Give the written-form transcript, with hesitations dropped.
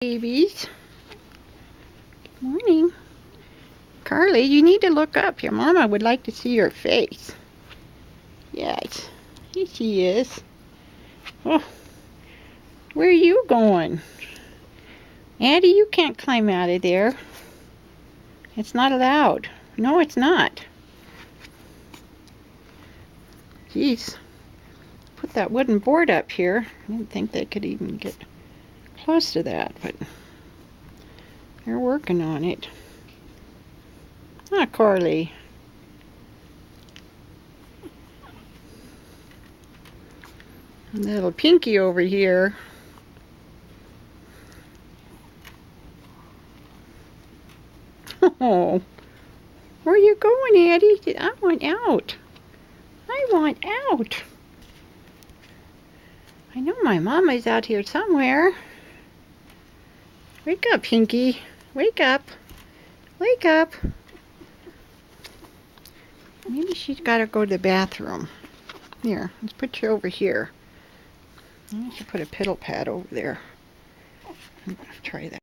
Babies. Good morning. Carly, you need to look up. Your mama would like to see your face. Yes, here she is. Oh, where are you going? Addie, you can't climb out of there. It's not allowed. No, it's not. Jeez. Put that wooden board up here. I didn't think they could even get close to that, but they're working on it. Ah, Carly. Little Pinky over here. Oh, where are you going, Addie? I want out. I want out. I know my mama's out here somewhere. Wake up, Pinky. Wake up. Wake up. Maybe she's got to go to the bathroom. Here, let's put you over here. I should put a piddle pad over there. Try that.